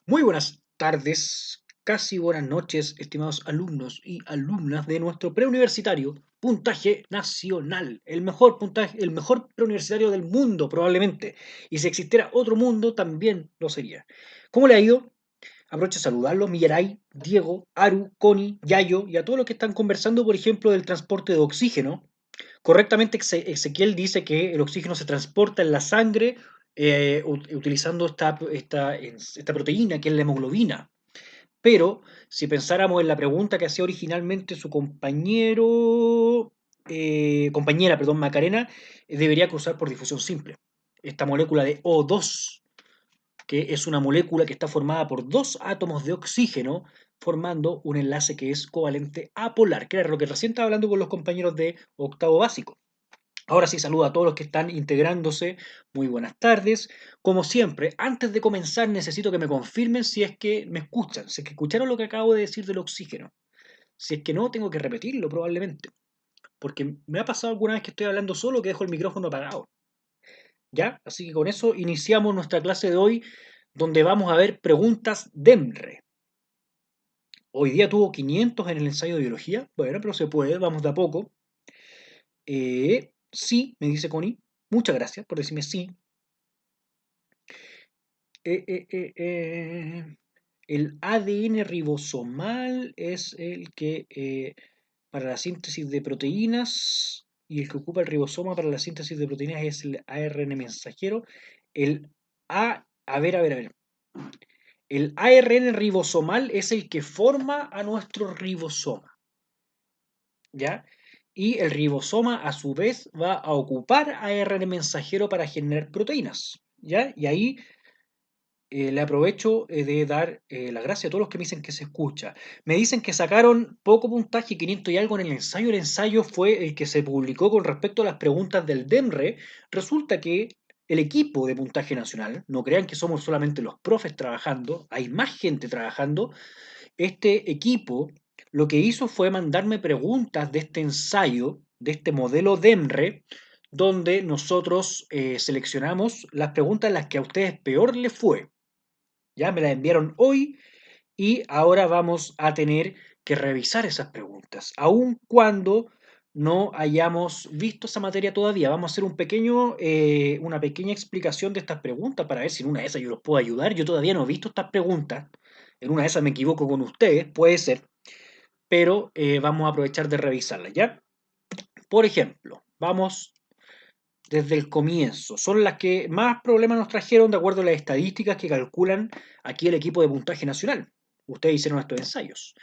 Muy buenas tardes, casi buenas noches, estimados alumnos y alumnas de nuestro preuniversitario Puntaje Nacional, el mejor preuniversitario del mundo probablemente, y si existiera otro mundo también lo sería. ¿Cómo le ha ido? Aprovecho de saludarlos, Millaray, Diego, Aru, Connie, Yayo y a todos los que están conversando, por ejemplo, del transporte de oxígeno. Correctamente, Ezequiel dice que el oxígeno se transporta en la sangre utilizando esta proteína que es la hemoglobina. Pero si pensáramos en la pregunta que hacía originalmente su compañera, perdón, Macarena, debería cruzar por difusión simple. Esta molécula de O2, que es una molécula que está formada por dos átomos de oxígeno, formando un enlace que es covalente apolar, que era lo que recién estaba hablando con los compañeros de octavo básico. Ahora sí, saludo a todos los que están integrándose. Muy buenas tardes. Como siempre, antes de comenzar necesito que me confirmen si es que me escuchan, si es que escucharon lo que acabo de decir del oxígeno. Si es que no, tengo que repetirlo probablemente, porque me ha pasado alguna vez que estoy hablando solo que dejo el micrófono apagado. ¿Ya? Así que con eso iniciamos nuestra clase de hoy, donde vamos a ver preguntas DEMRE. Hoy día tuvo 500 en el ensayo de biología. Bueno, pero se puede, vamos de a poco. Sí, me dice Connie. Muchas gracias por decirme sí. Eh, eh, eh, eh, el ADN ribosomal es el que para la síntesis de proteínas y el que ocupa el ribosoma para la síntesis de proteínas es el ARN mensajero. El a ver. El ARN ribosomal es el que forma a nuestro ribosoma, ¿ya? Y el ribosoma a su vez va a ocupar ARN mensajero para generar proteínas, ¿ya? Y ahí le aprovecho de dar las gracias a todos los que me dicen que se escucha. Me dicen que sacaron poco puntaje, 500 y algo en el ensayo. El ensayo fue el que se publicó con respecto a las preguntas del DEMRE. Resulta que el equipo de puntaje nacional, no crean que somos solamente los profes trabajando, hay más gente trabajando. Este equipo lo que hizo fue mandarme preguntas de este ensayo, de este modelo DEMRE, donde nosotros seleccionamos las preguntas en las que a ustedes peor les fue. Ya me la enviaron hoy y ahora vamos a tener que revisar esas preguntas, aun cuando no hayamos visto esa materia todavía. Vamos a hacer una pequeña explicación de estas preguntas para ver si en una de esas yo los puedo ayudar. Yo todavía no he visto estas preguntas. En una de esas me equivoco con ustedes, puede ser, pero vamos a aprovechar de revisarlas, ¿ya? Por ejemplo, vamos desde el comienzo. Son las que más problemas nos trajeron de acuerdo a las estadísticas que calculan aquí el equipo de puntaje nacional. Ustedes hicieron estos ensayos.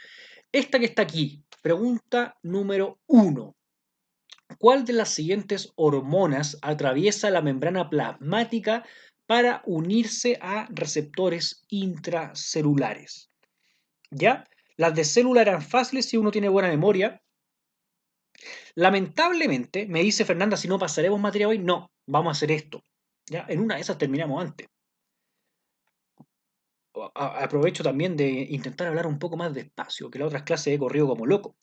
Esta que está aquí, pregunta número 1. ¿Cuál de las siguientes hormonas atraviesa la membrana plasmática para unirse a receptores intracelulares? ¿Ya? Las de célula eran fáciles si uno tiene buena memoria. Lamentablemente, me dice Fernanda, si no pasaremos materia hoy, no, vamos a hacer esto. ¿Ya? En una de esas terminamos antes. Aprovecho también de intentar hablar un poco más despacio, que las otras clases he corrido como loco.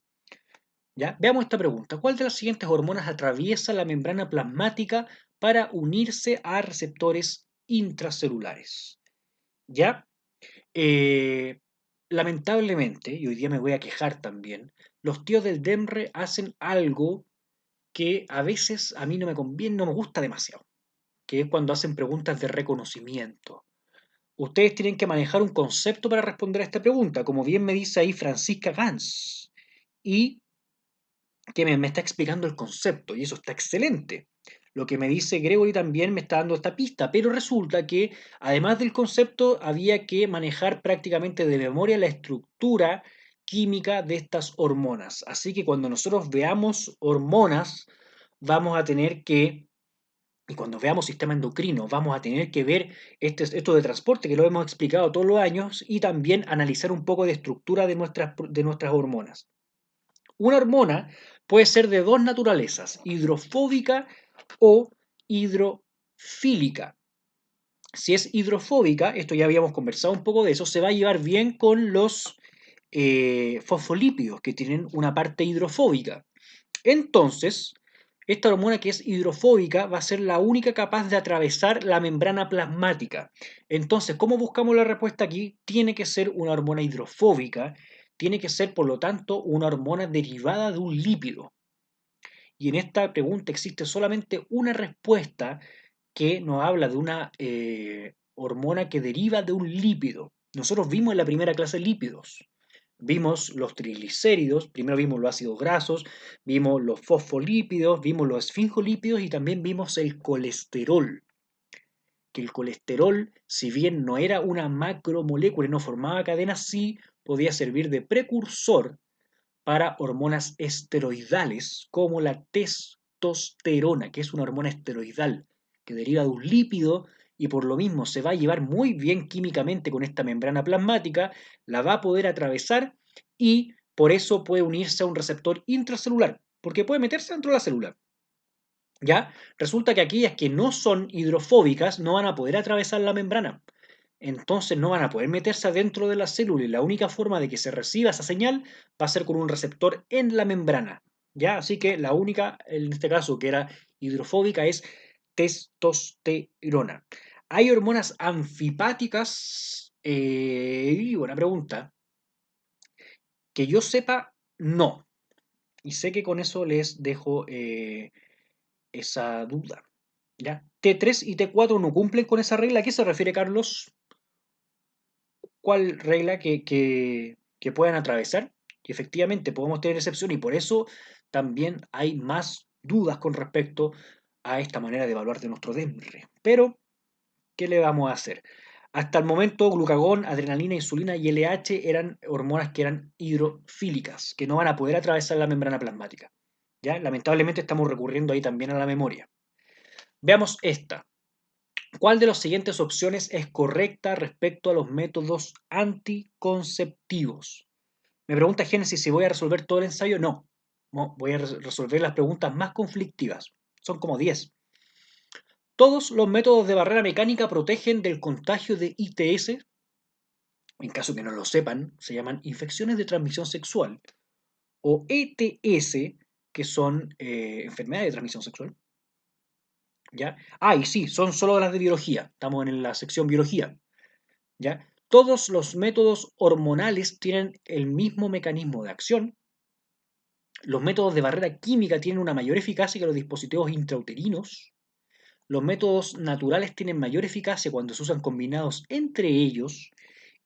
¿Ya? Veamos esta pregunta. ¿Cuál de las siguientes hormonas atraviesa la membrana plasmática para unirse a receptores intracelulares? ¿Ya? Eh, Lamentablemente, y hoy día me voy a quejar también, los tíos del DEMRE hacen algo que a veces a mí no me conviene, no me gusta demasiado, que es cuando hacen preguntas de reconocimiento. Ustedes tienen que manejar un concepto para responder a esta pregunta, como bien me dice ahí Francisca Gans, y que me está explicando el concepto, y eso está excelente. Lo que me dice Gregory también me está dando esta pista, pero resulta que además del concepto había que manejar prácticamente de memoria la estructura química de estas hormonas. Así que cuando nosotros veamos hormonas, vamos a tener que y cuando veamos sistema endocrino, vamos a tener que ver esto de transporte, que lo hemos explicado todos los años, y también analizar un poco de estructura de nuestras hormonas. Una hormona puede ser de dos naturalezas, hidrofóbica o hidrofílica. Si es hidrofóbica, esto ya habíamos conversado un poco de eso, se va a llevar bien con los fosfolípidos que tienen una parte hidrofóbica. Entonces, Esta hormona que es hidrofóbica va a ser la única capaz de atravesar la membrana plasmática. Entonces, ¿cómo buscamos la respuesta aquí? Tiene que ser una hormona hidrofóbica, tiene que ser, por lo tanto, una hormona derivada de un lípido. Y en esta pregunta existe solamente una respuesta que nos habla de una hormona que deriva de un lípido. Nosotros vimos en la primera clase lípidos. Vimos los triglicéridos, primero vimos los ácidos grasos, vimos los fosfolípidos, vimos los esfingolípidos y también vimos el colesterol. Que el colesterol, si bien no era una macromolécula y no formaba cadenas, sí podía servir de precursor para hormonas esteroidales como la testosterona, que es una hormona esteroidal que deriva de un lípido y por lo mismo se va a llevar muy bien químicamente con esta membrana plasmática, la va a poder atravesar y por eso puede unirse a un receptor intracelular, porque puede meterse dentro de la célula. ¿Ya? Resulta que aquellas que no son hidrofóbicas no van a poder atravesar la membrana. Entonces no van a poder meterse adentro de la célula y la única forma de que se reciba esa señal va a ser con un receptor en la membrana. ¿Ya? Así que la única, en este caso, que era hidrofóbica es testosterona. ¿Hay hormonas anfipáticas? Buena pregunta. Que yo sepa, no. Y sé que con eso les dejo esa duda. ¿Ya? T3 y T4 no cumplen con esa regla. ¿A qué se refiere, Carlos? ¿Cuál regla que puedan atravesar? Y efectivamente podemos tener excepción y por eso también hay más dudas con respecto a esta manera de evaluar de nuestro DEMRE. Pero, ¿qué le vamos a hacer? Hasta el momento, glucagón, adrenalina, insulina y LH eran hormonas que eran hidrofílicas, que no van a poder atravesar la membrana plasmática. ¿Ya? Lamentablemente estamos recurriendo ahí también a la memoria. Veamos esta. ¿Cuál de las siguientes opciones es correcta respecto a los métodos anticonceptivos? Me pregunta Génesis si voy a resolver todo el ensayo. No, no voy a resolver las preguntas más conflictivas. Son como 10. Todos los métodos de barrera mecánica protegen del contagio de ITS. En caso que no lo sepan, se llaman infecciones de transmisión sexual o ETS, que son enfermedades de transmisión sexual. ¿Ya? Ah, y sí, son solo las de biología. Estamos en la sección biología. ¿Ya? Todos los métodos hormonales tienen el mismo mecanismo de acción. Los métodos de barrera química tienen una mayor eficacia que los dispositivos intrauterinos. Los métodos naturales tienen mayor eficacia cuando se usan combinados entre ellos.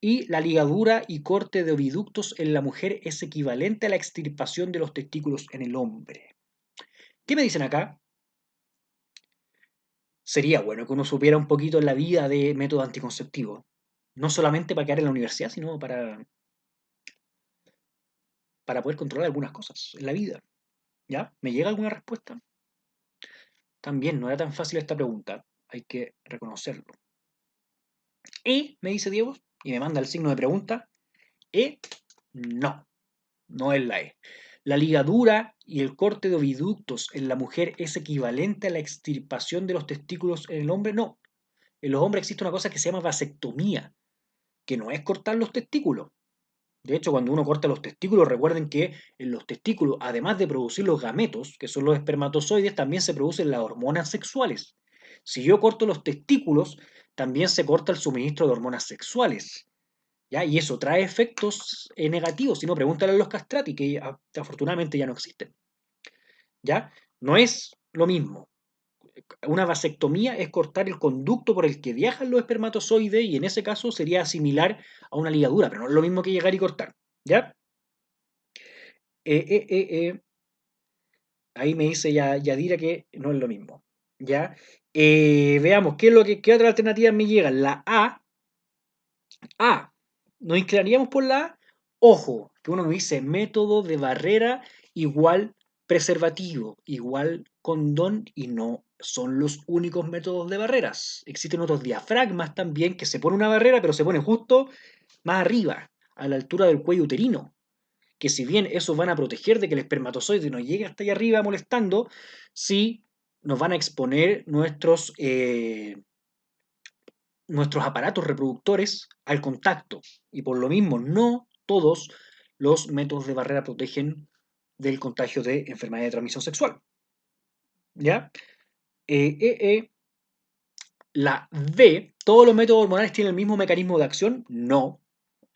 Y la ligadura y corte de oviductos en la mujer es equivalente a la extirpación de los testículos en el hombre. ¿Qué me dicen acá? Sería bueno que uno supiera un poquito en la vida de método anticonceptivo. No solamente para quedar en la universidad, sino para poder controlar algunas cosas en la vida. ¿Ya? ¿Me llega alguna respuesta? También no era tan fácil esta pregunta, hay que reconocerlo. Y, me dice Diego, y me manda el signo de pregunta, no, no es la E. La ligadura y el corte de oviductos en la mujer es equivalente a la extirpación de los testículos en el hombre, no. En los hombres existe una cosa que se llama vasectomía, que no es cortar los testículos. De hecho, cuando uno corta los testículos, recuerden que en los testículos, además de producir los gametos, que son los espermatozoides, también se producen las hormonas sexuales. Si yo corto los testículos, también se corta el suministro de hormonas sexuales. ¿Ya? Y eso trae efectos negativos. Si no, pregúntale a los castrati, que afortunadamente ya no existen. ¿Ya? No es lo mismo. Una vasectomía es cortar el conducto por el que viajan los espermatozoides y en ese caso sería similar a una ligadura, pero no es lo mismo que llegar y cortar. ¿Ya? Eh, eh, eh, eh, Ahí me dice ya Yadira que no es lo mismo. ¿Ya? Veamos, ¿qué otra alternativa me llega? La A. Nos inclinaríamos por la A. Ojo, que uno me dice método de barrera igual preservativo, igual condón y no son los únicos métodos de barreras. Existen otros diafragmas también que se pone una barrera, pero se pone justo más arriba, a la altura del cuello uterino. Que si bien esos van a proteger de que el espermatozoide no llegue hasta allá arriba molestando, sí nos van a exponer nuestros aparatos reproductores al contacto. Y por lo mismo, no todos los métodos de barrera protegen del contagio de enfermedad de transmisión sexual. ¿Ya? Eh, eh, eh, la D, ¿todos los métodos hormonales tienen el mismo mecanismo de acción? No.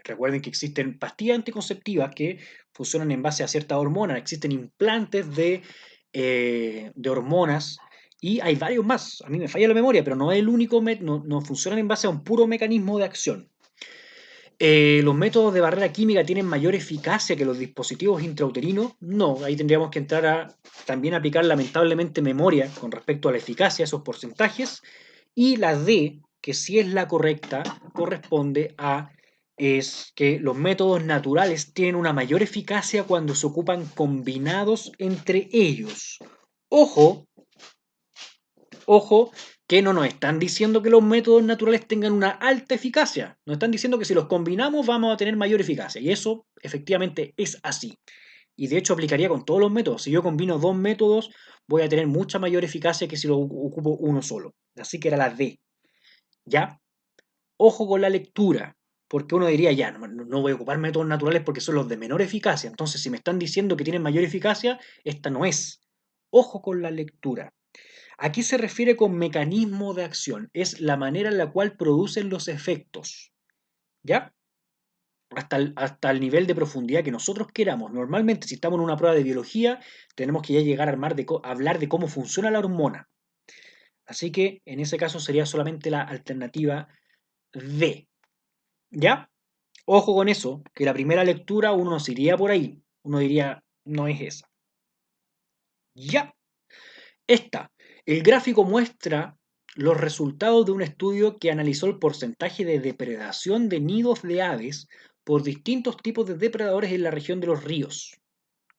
Recuerden que existen pastillas anticonceptivas que funcionan en base a ciertas hormonas, existen implantes de hormonas y hay varios más. A mí me falla la memoria, pero no es el único, no funcionan en base a un puro mecanismo de acción. ¿Los métodos de barrera química tienen mayor eficacia que los dispositivos intrauterinos? No, ahí tendríamos que entrar a también aplicar lamentablemente memoria con respecto a la eficacia, esos porcentajes. Y la D, que sí es la correcta, corresponde a es que los métodos naturales tienen una mayor eficacia cuando se ocupan combinados entre ellos. Ojo, ojo, que no nos están diciendo que los métodos naturales tengan una alta eficacia. Nos están diciendo que si los combinamos vamos a tener mayor eficacia. Y eso efectivamente es así. Y de hecho aplicaría con todos los métodos. Si yo combino dos métodos, voy a tener mucha mayor eficacia que si lo ocupo uno solo. Así que era la D. ¿Ya? Ojo con la lectura. Porque uno diría, ya, no voy a ocupar métodos naturales porque son los de menor eficacia. Entonces, si me están diciendo que tienen mayor eficacia, esta no es. Ojo con la lectura. ¿A qué se refiere con mecanismo de acción? Es la manera en la cual producen los efectos, ¿ya? Hasta el nivel de profundidad que nosotros queramos. Normalmente, si estamos en una prueba de biología, tenemos que ya llegar a hablar de cómo funciona la hormona. Así que en ese caso sería solamente la alternativa D, ¿ya? Ojo con eso, que la primera lectura uno no se iría por ahí. Uno diría, no es esa. ¿Ya? Esta, el gráfico muestra los resultados de un estudio que analizó el porcentaje de depredación de nidos de aves por distintos tipos de depredadores en la región de los ríos.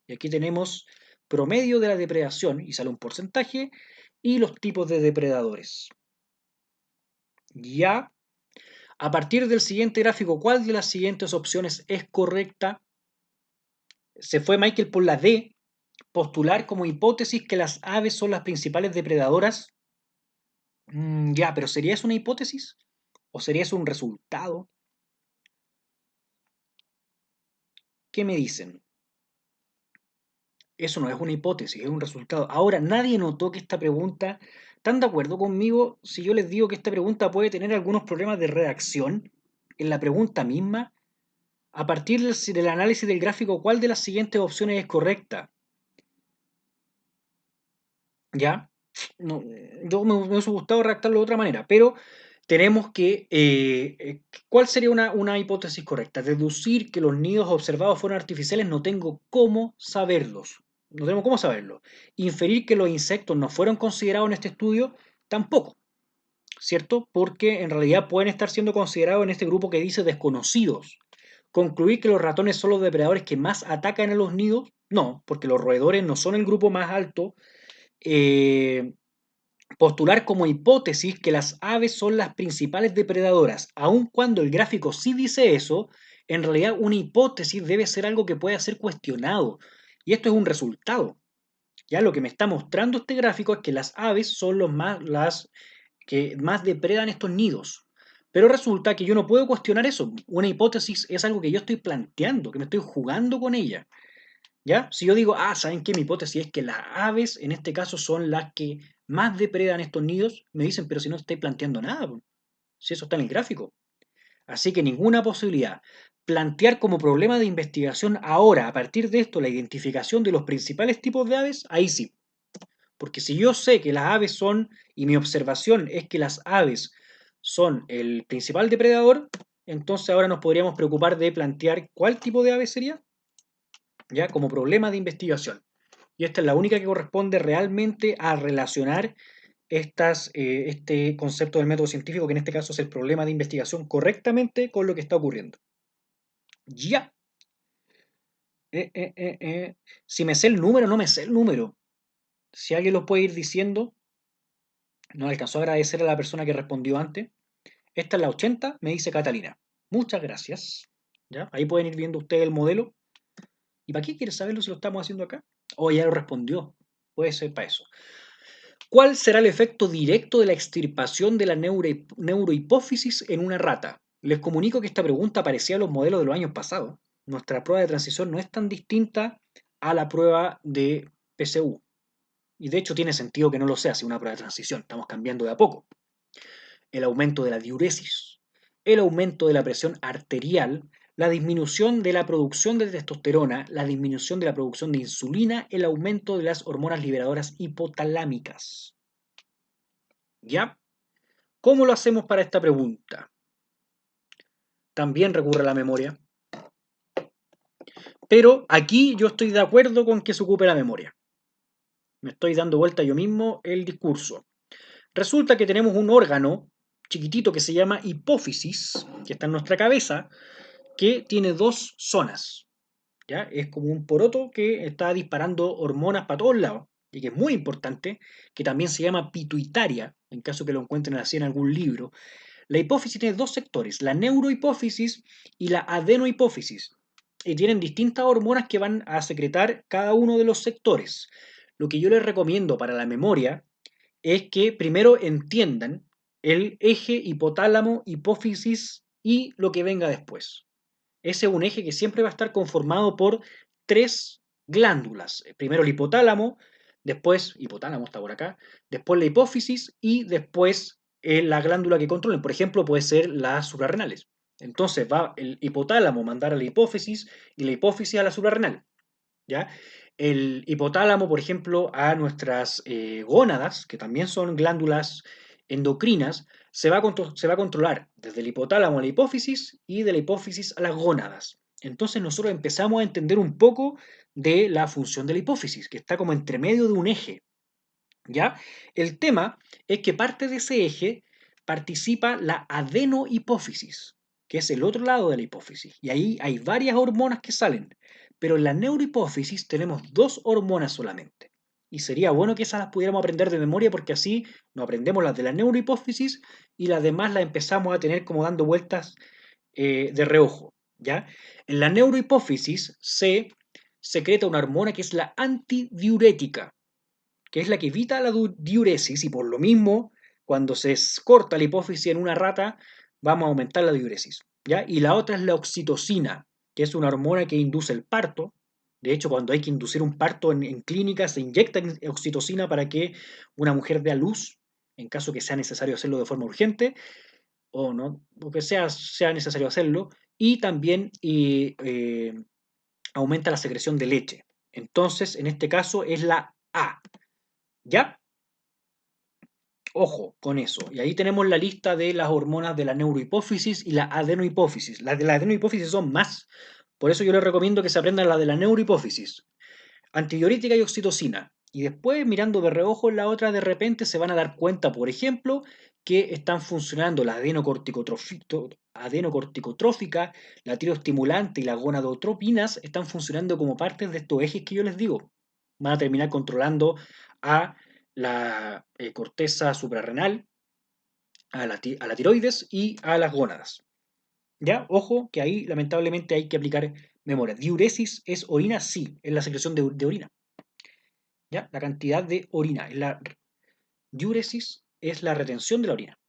Y aquí tenemos promedio de la depredación, y sale un porcentaje, y los tipos de depredadores. Ya, a partir del siguiente gráfico, ¿cuál de las siguientes opciones es correcta? Se fue Michael por la D, postular como hipótesis que las aves son las principales depredadoras. Ya, pero ¿sería eso una hipótesis? ¿O sería eso un resultado? ¿Qué me dicen? Eso no es una hipótesis, es un resultado. Ahora, nadie notó que esta pregunta, ¿están de acuerdo conmigo si yo les digo que esta pregunta puede tener algunos problemas de redacción en la pregunta misma? A partir del análisis del gráfico, ¿cuál de las siguientes opciones es correcta? ¿Ya? No, yo me hubiese gustado redactarlo de otra manera, pero tenemos que, ¿cuál sería una hipótesis correcta? Deducir que los nidos observados fueron artificiales, no tengo cómo saberlos. No tenemos cómo saberlo. Inferir que los insectos no fueron considerados en este estudio, tampoco, ¿cierto? Porque en realidad pueden estar siendo considerados en este grupo que dice desconocidos. Concluir que los ratones son los depredadores que más atacan a los nidos, no, porque los roedores no son el grupo más alto. Eh, Postular como hipótesis que las aves son las principales depredadoras, aun cuando el gráfico sí dice eso, en realidad una hipótesis debe ser algo que pueda ser cuestionado. Y esto es un resultado. Ya lo que me está mostrando este gráfico es que las aves son las que más depredan estos nidos. Pero resulta que yo no puedo cuestionar eso. Una hipótesis es algo que yo estoy planteando, que me estoy jugando con ella. ¿Ya? Si yo digo, ¿saben qué? Mi hipótesis es que las aves, en este caso, son las que más depredan estos nidos, me dicen, pero si no estáis planteando nada, po, si eso está en el gráfico. Así que ninguna posibilidad. Plantear como problema de investigación ahora, a partir de esto, la identificación de los principales tipos de aves, ahí sí. Porque si yo sé que las aves son, y mi observación es que las aves son el principal depredador, entonces ahora nos podríamos preocupar de plantear cuál tipo de ave sería, ya como problema de investigación. Y esta es la única que corresponde realmente a relacionar este concepto del método científico, que en este caso es el problema de investigación, correctamente con lo que está ocurriendo. Ya. Si me sé el número, no me sé el número. Si alguien lo puede ir diciendo, no alcanzó a agradecer a la persona que respondió antes. Esta es la 80, me dice Catalina. Muchas gracias. ¿Ya? Ahí pueden ir viendo ustedes el modelo. ¿Y para qué quieres saberlo si lo estamos haciendo acá? Oh, ya lo respondió. Puede ser para eso. ¿Cuál será el efecto directo de la extirpación de la neurohipófisis en una rata? Les comunico que esta pregunta aparecía en los modelos de los años pasados. Nuestra prueba de transición no es tan distinta a la prueba de PCU. y de hecho tiene sentido que no lo sea si una prueba de transición, estamos cambiando de a poco. El aumento de la diuresis, el aumento de la presión arterial, la disminución de la producción de testosterona, la disminución de la producción de insulina, el aumento de las hormonas liberadoras hipotalámicas. ¿Ya? ¿Cómo lo hacemos para esta pregunta? También recurre a la memoria. Pero aquí yo estoy de acuerdo con que se ocupe la memoria. Me estoy dando vuelta yo mismo el discurso. Resulta que tenemos un órgano chiquitito que se llama hipófisis, que está en nuestra cabeza, que tiene dos zonas. ¿Ya? Es como un poroto que está disparando hormonas para todos lados y que es muy importante, que también se llama pituitaria, en caso que lo encuentren así en algún libro. La hipófisis tiene dos sectores, la neurohipófisis y la adenohipófisis, y tienen distintas hormonas que van a secretar cada uno de los sectores. Lo que yo les recomiendo para la memoria es que primero entiendan el eje hipotálamo, hipófisis y lo que venga después. Ese es un eje que siempre va a estar conformado por tres glándulas. Primero el hipotálamo, después, hipotálamo está por acá, después la hipófisis y después la glándula que controlen. Por ejemplo, puede ser las suprarrenales. Entonces va el hipotálamo a mandar a la hipófisis y la hipófisis a la suprarrenal. ¿Ya? El hipotálamo, por ejemplo, a nuestras gónadas, que también son glándulas endocrinas, se va a controlar desde el hipotálamo a la hipófisis y de la hipófisis a las gónadas. Entonces nosotros empezamos a entender un poco de la función de la hipófisis, que está como entre medio de un eje. ¿Ya? El tema es que parte de ese eje participa la adenohipófisis, que es el otro lado de la hipófisis. Y ahí hay varias hormonas que salen. Pero en la neurohipófisis tenemos dos hormonas solamente. Y sería bueno que esas las pudiéramos aprender de memoria porque así nos aprendemos las de la neurohipófisis y las demás las empezamos a tener como dando vueltas de reojo. ¿Ya? En la neurohipófisis se secreta una hormona que es la antidiurética, que es la que evita la diuresis y por lo mismo, cuando se corta la hipófisis en una rata, vamos a aumentar la diuresis. ¿Ya? Y la otra es la oxitocina, que es una hormona que induce el parto. De hecho, cuando hay que inducir un parto en clínica, se inyecta oxitocina para que una mujer dé a luz, en caso que sea necesario hacerlo de forma urgente, o no, o que sea necesario hacerlo, y también aumenta la secreción de leche. Entonces, en este caso es la A. ¿Ya? Ojo con eso. Y ahí tenemos la lista de las hormonas de la neurohipófisis y la adenohipófisis. Las de la adenohipófisis son más. Por eso yo les recomiendo que se aprendan la de la neurohipófisis. Antidiurética y oxitocina. Y después, mirando de reojo en la otra, de repente se van a dar cuenta, por ejemplo, que están funcionando la adenocorticotrófica, la tiroestimulante y las gonadotropinas están funcionando como partes de estos ejes que yo les digo. Van a terminar controlando a la corteza suprarrenal, a la tiroides y a las gónadas. ¿Ya? Ojo que ahí lamentablemente hay que aplicar memoria. ¿Diuresis es orina? Sí, es la secreción de orina. ¿Ya? La cantidad de orina. Diuresis es la retención de la orina.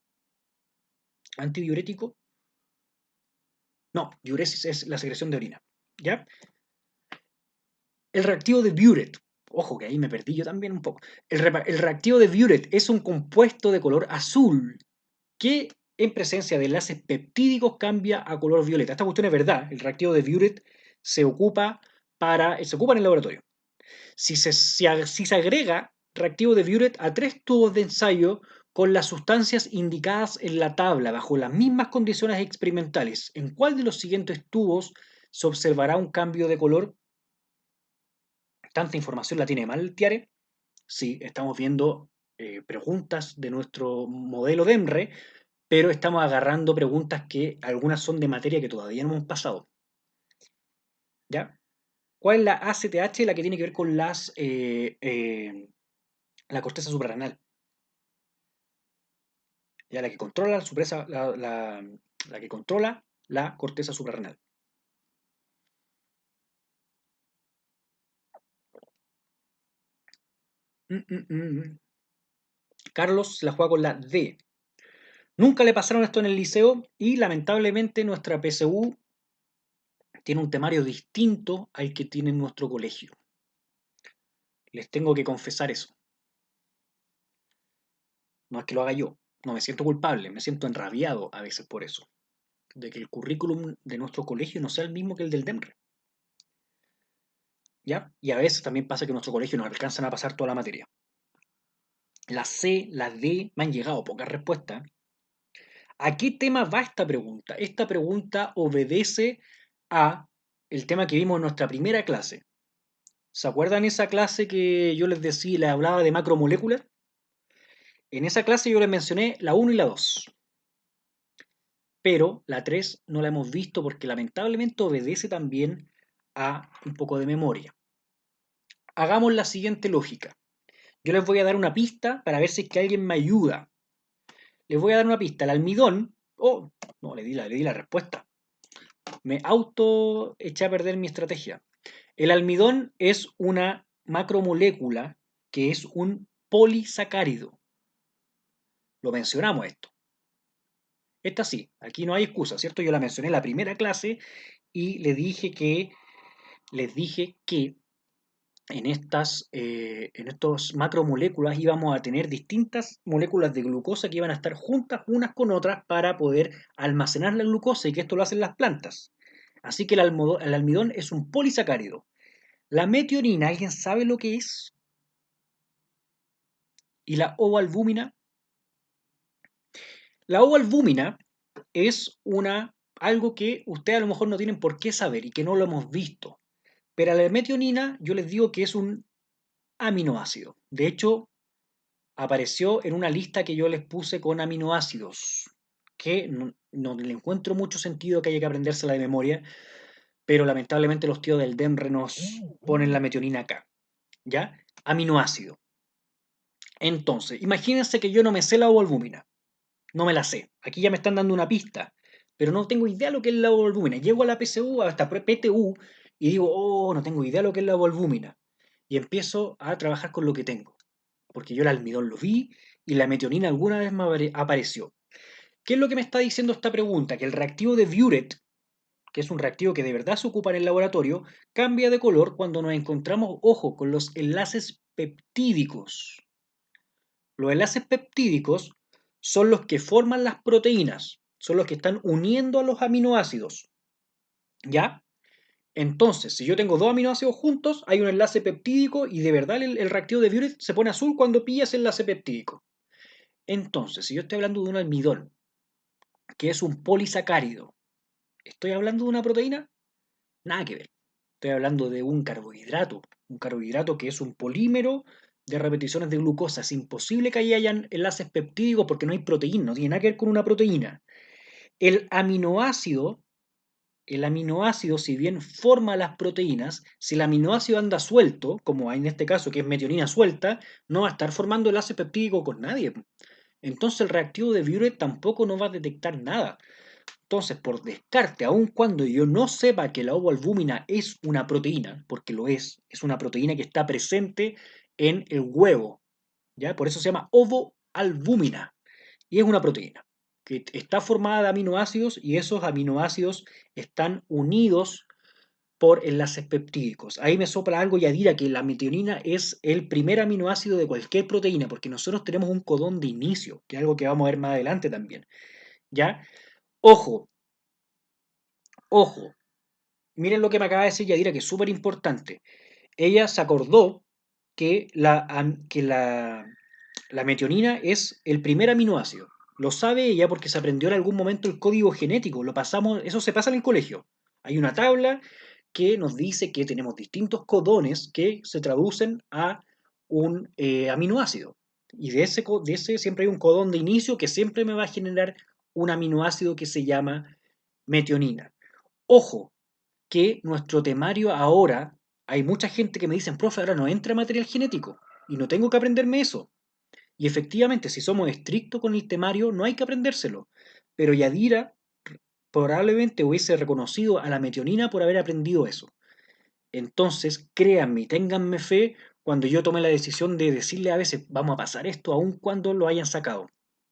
Antidiurético, no, diuresis es la secreción de orina. ¿Ya? El reactivo de Buret. Ojo que ahí me perdí yo también un poco. El reactivo de Buret es un compuesto de color azul que en presencia de enlaces peptídicos cambia a color violeta. Esta cuestión es verdad. El reactivo de Buret se ocupa en el laboratorio. Si se agrega reactivo de Buret a 3 tubos de ensayo con las sustancias indicadas en la tabla bajo las mismas condiciones experimentales, ¿en cuál de los siguientes tubos se observará un cambio de color? ¿Tanta información la tiene mal, Tiare? Sí, estamos viendo preguntas de nuestro modelo de EMRE, pero estamos agarrando preguntas que algunas son de materia que todavía no hemos pasado. ¿Ya? ¿Cuál es la ACTH, la que tiene que ver con la corteza suprarrenal? Ya, la que controla la que controla la corteza suprarrenal. Mm, mm, mm. Carlos se la juega con la D. Nunca le pasaron esto en el liceo y lamentablemente nuestra PSU tiene un temario distinto al que tiene en nuestro colegio. Les tengo que confesar eso. no es que lo haga yo, no me siento culpable, me siento enrabiado a veces por eso, de que el currículum de nuestro colegio no sea el mismo que el del DEMRE, ¿ya? Y a veces también pasa que en nuestro colegio nos alcanzan a pasar toda la materia. La C, la D, me han llegado pocas respuestas. ¿A qué tema va esta pregunta? Esta pregunta obedece a el tema que vimos en nuestra primera clase. ¿Se acuerdan esa clase que yo les decía, les hablaba de macromoléculas? En esa clase yo les mencioné la 1 y la 2, pero la 3 no la hemos visto porque lamentablemente obedece también a un poco de memoria. Hagamos la siguiente lógica. Yo les voy a dar una pista para ver si es que alguien me ayuda. Les voy a dar una pista. El almidón... Oh, no, le di la respuesta. Me auto eché a perder mi estrategia. El almidón es una macromolécula que es un polisacárido. Lo mencionamos esto. Esta sí, aquí no hay excusa, ¿cierto? Yo la mencioné en la primera clase y les dije que en estos macromoléculas íbamos a tener distintas moléculas de glucosa que iban a estar juntas unas con otras para poder almacenar la glucosa y que esto lo hacen las plantas. Así que el almidón es un polisacárido. La metionina, ¿alguien sabe lo que es? ¿Y la ovalbúmina? La ovalbúmina es algo que ustedes a lo mejor no tienen por qué saber y que no lo hemos visto. Pero la metionina yo les digo que es un aminoácido. De hecho, apareció en una lista que yo les puse con aminoácidos, que no le encuentro mucho sentido que haya que aprendérsela de memoria, pero lamentablemente los tíos del DEMRE nos ponen la metionina acá. ¿Ya? Aminoácido. Entonces, imagínense que yo no me sé la ovalbúmina. No me la sé. Aquí ya me están dando una pista, pero no tengo idea de lo que es la ovalbúmina. Llego a la PSU, hasta PTU, y digo, oh, no tengo idea de lo que es la ovalbúmina. Y empiezo a trabajar con lo que tengo, porque yo el almidón lo vi y la metionina alguna vez me apareció. ¿Qué es lo que me está diciendo esta pregunta? Que el reactivo de Buret, que es un reactivo que de verdad se ocupa en el laboratorio, cambia de color cuando nos encontramos, ojo, con los enlaces peptídicos. Los enlaces peptídicos son los que forman las proteínas, son los que están uniendo a los aminoácidos. ¿Ya? Entonces, si yo tengo dos aminoácidos juntos, hay un enlace peptídico y de verdad el reactivo de Buret se pone azul cuando pilla ese enlace peptídico. Entonces, si yo estoy hablando de un almidón, que es un polisacárido, ¿estoy hablando de una proteína? Nada que ver. Estoy hablando de un carbohidrato que es un polímero de repeticiones de glucosa. Es imposible que ahí hayan enlaces peptídicos porque no hay proteína, no tiene nada que ver con una proteína. El aminoácido, el aminoácido, si bien forma las proteínas, si el aminoácido anda suelto, como hay en este caso que es metionina suelta, no va a estar formando enlace peptídico con nadie. Entonces el reactivo de Buret tampoco nos va a detectar nada. Entonces, por descarte, aun cuando yo no sepa que la ovoalbúmina es una proteína, porque lo es una proteína que está presente en el huevo, ¿ya? Por eso se llama ovoalbúmina, y es una proteína que está formada de aminoácidos y esos aminoácidos están unidos por enlaces peptídicos. Ahí me sopla algo Yadira, que la metionina es el primer aminoácido de cualquier proteína, porque nosotros tenemos un codón de inicio, que es algo que vamos a ver más adelante también, ¿ya? Ojo, ojo, miren lo que me acaba de decir Yadira, que es súper importante. Ella se acordó que la metionina es el primer aminoácido. Lo sabe ella porque se aprendió en algún momento el código genético. Lo pasamos, eso se pasa en el colegio. Hay una tabla que nos dice que tenemos distintos codones que se traducen a un aminoácido. Y de ese siempre hay un codón de inicio que siempre me va a generar un aminoácido que se llama metionina. Ojo, que nuestro temario ahora, hay mucha gente que me dice, profe, ahora no entra material genético y no tengo que aprenderme eso. Y efectivamente, si somos estrictos con el temario, no hay que aprendérselo. Pero Yadira probablemente hubiese reconocido a la metionina por haber aprendido eso. Entonces, créanme, ténganme fe cuando yo tome la decisión de decirle a veces, vamos a pasar esto, aun cuando lo hayan sacado.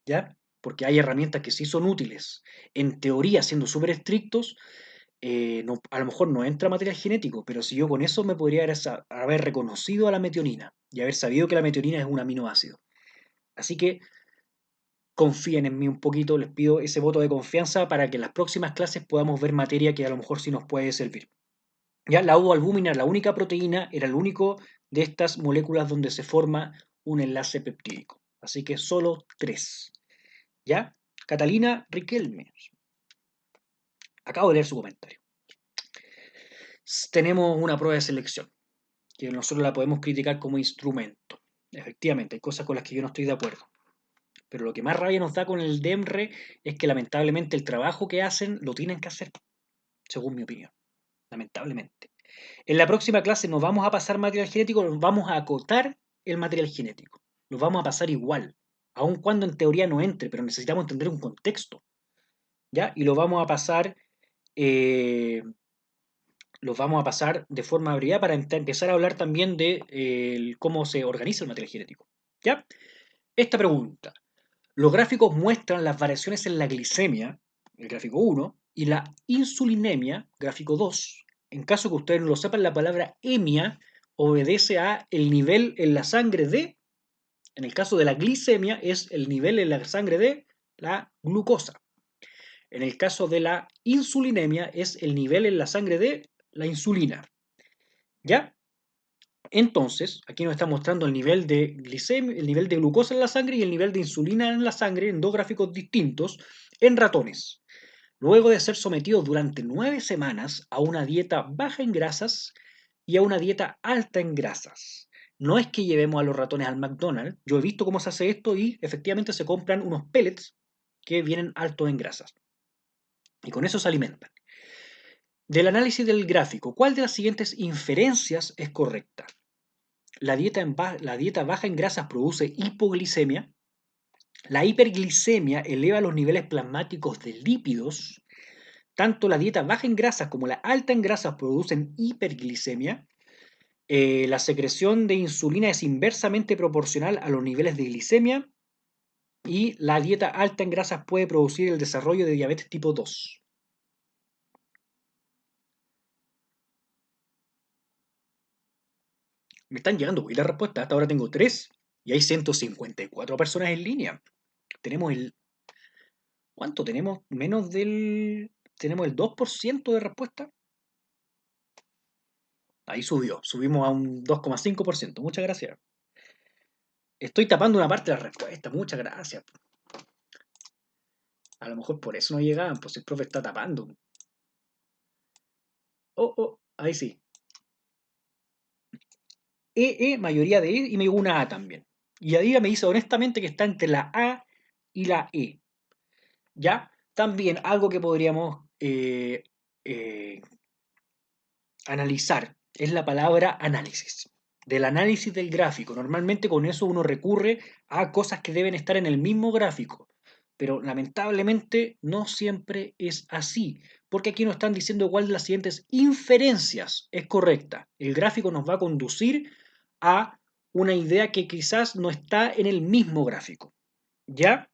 ¿Ya? Porque hay herramientas que sí son útiles. En teoría, siendo súper estrictos, a lo mejor no entra material genético, pero si yo con eso me podría haber reconocido a la metionina y haber sabido que la metionina es un aminoácido. Así que confíen en mí un poquito, les pido ese voto de confianza para que en las próximas clases podamos ver materia que a lo mejor sí nos puede servir. Ya la ovoalbúmina, la única proteína, era el único de estas moléculas donde se forma un enlace peptídico. Así que solo 3. ¿Ya? Catalina Riquelme. Acabo de leer su comentario. Tenemos una prueba de selección, que nosotros la podemos criticar como instrumento. Efectivamente, hay cosas con las que yo no estoy de acuerdo. Pero lo que más rabia nos da con el DEMRE es que lamentablemente el trabajo que hacen lo tienen que hacer, según mi opinión. Lamentablemente. En la próxima clase nos vamos a pasar material genético, nos vamos a acotar el material genético. Nos vamos a pasar igual, aun cuando en teoría no entre, pero necesitamos entender un contexto. ¿Ya? Y lo vamos a pasar de forma abreviada para empezar a hablar también de cómo se organiza el material genético. ¿Ya? Esta pregunta. Los gráficos muestran las variaciones en la glicemia, el gráfico 1, y la insulinemia, gráfico 2. En caso que ustedes no lo sepan, la palabra emia obedece a el nivel en la sangre de, en el caso de la glicemia, es el nivel en la sangre de la glucosa. En el caso de la insulinemia es el nivel en la sangre de la insulina. ¿Ya? Entonces, aquí nos está mostrando el nivel de glicemia, el nivel de glucosa en la sangre y el nivel de insulina en la sangre en dos gráficos distintos en ratones. Luego de ser sometidos durante 9 semanas a una dieta baja en grasas y a una dieta alta en grasas. No es que llevemos a los ratones al McDonald's, yo he visto cómo se hace esto y efectivamente se compran unos pellets que vienen altos en grasas. Y con eso se alimentan. Del análisis del gráfico, ¿cuál de las siguientes inferencias es correcta? La dieta baja en grasas produce hipoglicemia. La hiperglicemia eleva los niveles plasmáticos de lípidos. Tanto la dieta baja en grasas como la alta en grasas producen hiperglicemia. La secreción de insulina es inversamente proporcional a los niveles de glicemia. Y la dieta alta en grasas puede producir el desarrollo de diabetes tipo 2. Me están llegando las respuestas. Hasta ahora tengo 3 y hay 154 personas en línea. Tenemos el... ¿Cuánto tenemos? Menos del... Tenemos el 2% de respuesta. Ahí subió. Subimos a un 2,5%. Muchas gracias. Estoy tapando una parte de la respuesta. Muchas gracias. A lo mejor por eso no llegaban. Pues el profe está tapando. Oh, ahí sí. Mayoría de E y me llegó una A también. Y ahí me dice honestamente que está entre la A y la E. ¿Ya? También algo que podríamos eh, analizar es la palabra análisis. Del análisis del gráfico. Normalmente con eso uno recurre a cosas que deben estar en el mismo gráfico. Pero lamentablemente no siempre es así. Porque aquí nos están diciendo cuál de las siguientes inferencias es correcta. El gráfico nos va a conducir a una idea que quizás no está en el mismo gráfico. ¿Ya?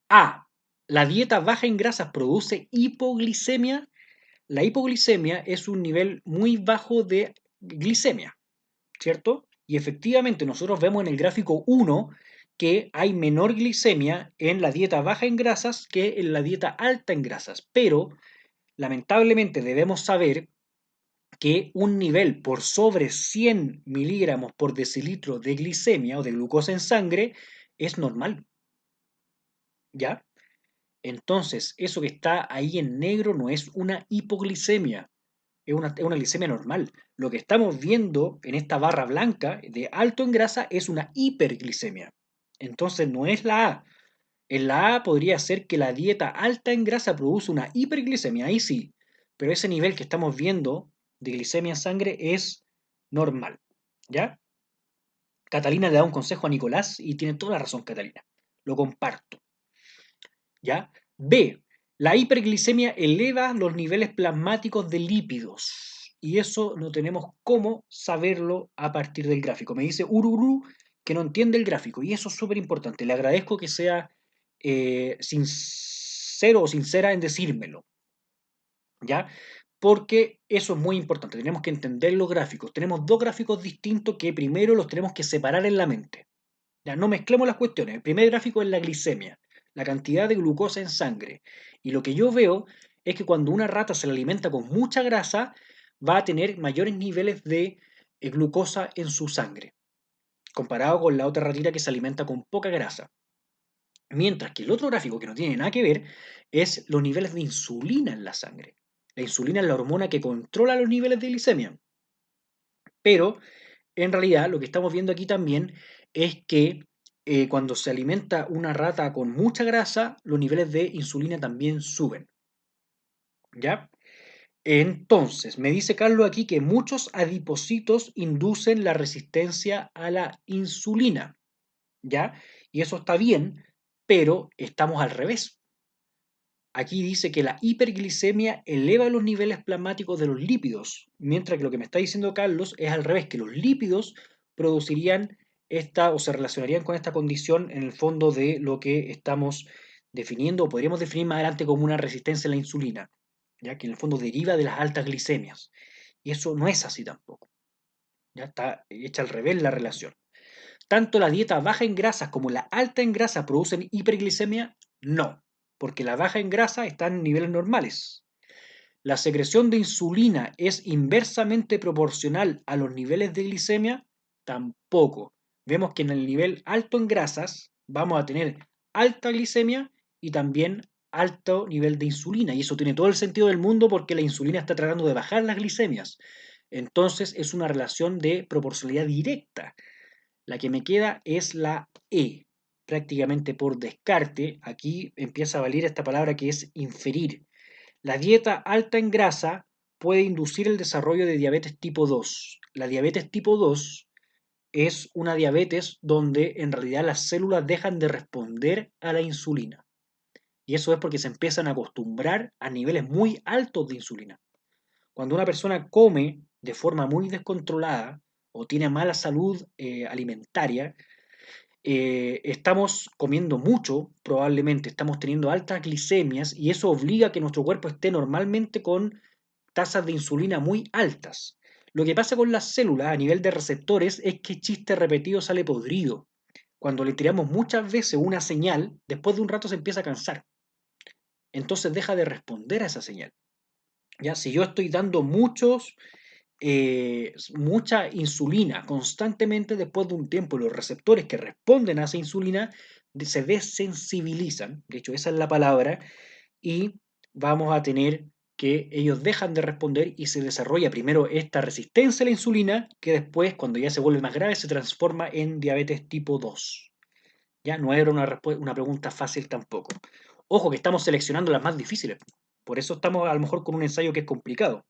A. La dieta baja en grasas produce hipoglicemia. La hipoglicemia es un nivel muy bajo de glicemia, ¿cierto? Y efectivamente nosotros vemos en el gráfico 1 que hay menor glicemia en la dieta baja en grasas que en la dieta alta en grasas, pero lamentablemente debemos saber que un nivel por sobre 100 miligramos por decilitro de glicemia o de glucosa en sangre es normal, ¿ya? Entonces, eso que está ahí en negro no es una hipoglicemia, es una glicemia normal. Lo que estamos viendo en esta barra blanca de alto en grasa es una hiperglicemia. Entonces, no es la A. En la A podría ser que la dieta alta en grasa produce una hiperglicemia, ahí sí, pero ese nivel que estamos viendo de glicemia en sangre es normal, ¿ya? Catalina le da un consejo a Nicolás y tiene toda la razón, Catalina. Lo comparto. ¿Ya? B. La hiperglicemia eleva los niveles plasmáticos de lípidos. Y eso no tenemos cómo saberlo a partir del gráfico. Me dice Ururu que no entiende el gráfico. Y eso es súper importante. Le agradezco que sea sincero o sincera en decírmelo. ¿Ya? Porque eso es muy importante. Tenemos que entender los gráficos. Tenemos dos gráficos distintos que primero los tenemos que separar en la mente. Ya no mezclemos las cuestiones. El primer gráfico es la glicemia, la cantidad de glucosa en sangre. Y lo que yo veo es que cuando una rata se la alimenta con mucha grasa, va a tener mayores niveles de glucosa en su sangre, comparado con la otra ratita que se alimenta con poca grasa. Mientras que el otro gráfico, que no tiene nada que ver, es los niveles de insulina en la sangre. La insulina es la hormona que controla los niveles de glicemia. Pero en realidad lo que estamos viendo aquí también es que cuando se alimenta una rata con mucha grasa, los niveles de insulina también suben. ¿Ya? Entonces, me dice Carlos aquí que muchos adipocitos inducen la resistencia a la insulina. ¿Ya? Y eso está bien, pero estamos al revés. Aquí dice que la hiperglicemia eleva los niveles plasmáticos de los lípidos, mientras que lo que me está diciendo Carlos es al revés, que los lípidos producirían esta o se relacionarían con esta condición en el fondo de lo que estamos definiendo o podríamos definir más adelante como una resistencia a la insulina, ya que en el fondo deriva de las altas glicemias. Y eso no es así tampoco. Ya está hecha al revés la relación. ¿Tanto la dieta baja en grasas como la alta en grasa producen hiperglicemia? No, porque la baja en grasa está en niveles normales. ¿La secreción de insulina es inversamente proporcional a los niveles de glicemia? Tampoco. Vemos que en el nivel alto en grasas vamos a tener alta glicemia y también alto nivel de insulina. Y eso tiene todo el sentido del mundo porque la insulina está tratando de bajar las glicemias. Entonces es una relación de proporcionalidad directa. La que me queda es la E. Prácticamente por descarte, aquí empieza a valer esta palabra que es inferir. La dieta alta en grasa puede inducir el desarrollo de diabetes tipo 2. La diabetes tipo 2 es una diabetes donde en realidad las células dejan de responder a la insulina. Y eso es porque se empiezan a acostumbrar a niveles muy altos de insulina. Cuando una persona come de forma muy descontrolada o tiene mala salud alimentaria, estamos comiendo mucho, probablemente estamos teniendo altas glicemias y eso obliga a que nuestro cuerpo esté normalmente con tasas de insulina muy altas. Lo que pasa con las células a nivel de receptores es que chiste repetido sale podrido. Cuando le tiramos muchas veces una señal, después de un rato se empieza a cansar. Entonces deja de responder a esa señal. ¿Ya? Si yo estoy dando mucha insulina constantemente, después de un tiempo los receptores que responden a esa insulina se desensibilizan, de hecho esa es la palabra, y vamos a tener que ellos dejan de responder y se desarrolla primero esta resistencia a la insulina que después, cuando ya se vuelve más grave, se transforma en diabetes tipo 2. Ya no era una pregunta fácil tampoco. Ojo que estamos seleccionando las más difíciles, por eso estamos a lo mejor con un ensayo que es complicado.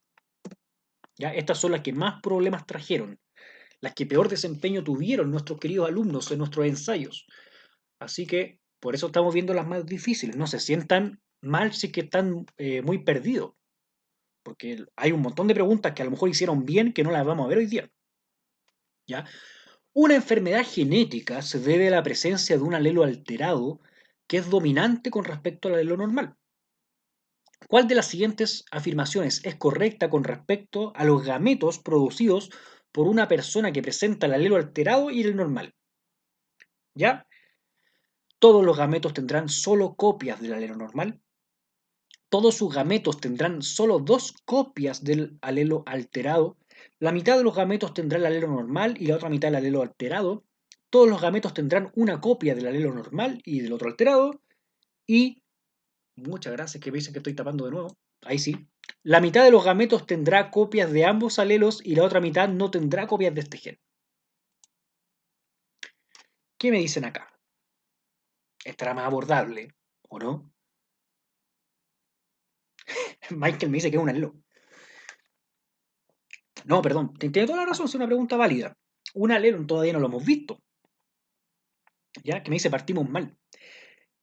¿Ya? Estas son las que más problemas trajeron, las que peor desempeño tuvieron nuestros queridos alumnos en nuestros ensayos. Así que por eso estamos viendo las más difíciles. No se sientan mal si que están muy perdidos, porque hay un montón de preguntas que a lo mejor hicieron bien que no las vamos a ver hoy día. ¿Ya? Una enfermedad genética se debe a la presencia de un alelo alterado que es dominante con respecto al alelo normal. ¿Cuál de las siguientes afirmaciones es correcta con respecto a los gametos producidos por una persona que presenta el alelo alterado y el normal? ¿Ya? Todos los gametos tendrán solo copias del alelo normal. Todos sus gametos tendrán solo dos copias del alelo alterado. La mitad de los gametos tendrá el alelo normal y la otra mitad el alelo alterado. Todos los gametos tendrán una copia del alelo normal y del otro alterado. Y, muchas gracias que me dicen que estoy tapando de nuevo. Ahí sí. La mitad de los gametos tendrá copias de ambos alelos y la otra mitad no tendrá copias de este gen. ¿Qué me dicen acá? ¿Estará más abordable o no? Michael me dice que es un alelo. No, perdón, tiene toda la razón, es una pregunta válida. Un alelo todavía no lo hemos visto. ¿Ya? Que me dice partimos mal.